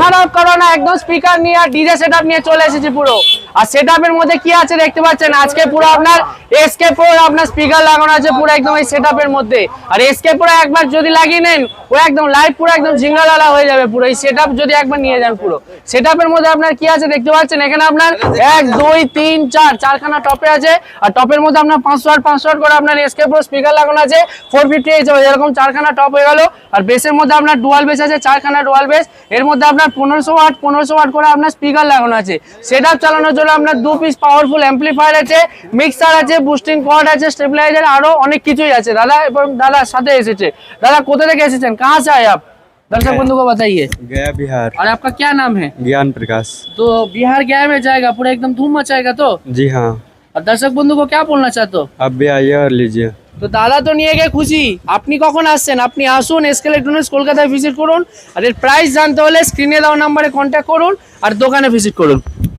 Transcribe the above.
খারাপ করো না, একদম স্পিকার নিয়ে আর ডিজে সেটআপ নিয়ে চলে এসেছি পুরো। আর সেটআপের মধ্যে কি আছে দেখতে পাচ্ছেন, আজকে পুরো আপনার এসকে প্রো আপনার স্পিকার লাগানো আছে পুরো একদম এই সেটআপের মধ্যে। আর এসকে প্রো একবার যদি লাগিয়ে নেন ও একদম লাইভ পুরো একদম ঝিঙ্গালালা হয়ে যাবে পুরো। এই সেটআপ যদি একবার নিয়ে যান পুরো সেটআপের মধ্যে আপনার কি আছে দেখতে পাচ্ছেন, এখানে আপনার 1 2 3 4 চারখানা টপে আছে। আর টপের মধ্যে আপনার 500 ওয়াট করে আপনার এসকে প্রো স্পিকার লাগানো আছে 450 এইচ এরকম চারখানা টপ হয়ে গেল। আর বেসের মধ্যে আপনার ডুয়াল বেস আছে চারখানা ডুয়াল বেস, এর মধ্যে আপনার 1500 ওয়াট করে আপনার স্পিকার লাগানো আছে। সেটআপ চালানোর জন্য আপনার 2 পিস পাওয়ারফুল অ্যাম্পলিফায়ার আছে, মিক্সার আছে, বুস্টিং কর্ড আছে, স্টেবিলাইজার, আরো অনেক কিছুই আছে দাদা। এবং দাদা সাথে এসেছে, দাদা কোথা থেকে এসেছেন, কাহা से आए आप? दर्शक बंधु को बताइए। गया बिहार। और आपका क्या नाम है? ज्ञान प्रकाश। तो बिहार गया में जाएगा पूरा एकदम धूम मचाएगा तो। जी हाँ। और दर्शक बंधु को क्या बोलना चाहते हो? अब भी आइए और लीजिए। তো দাদা তো নিয়ে গিয়ে খুশি, আপনি কখন আসছেন? আপনি আসুন এসকে ইলেকট্রনিক্স কলকাতায় ভিজিট করুন। আর এর প্রাইস জানতে হলে স্ক্রিনে দেওয়া নম্বরে কন্ট্যাক্ট করুন আর দোকানে ভিজিট করুন।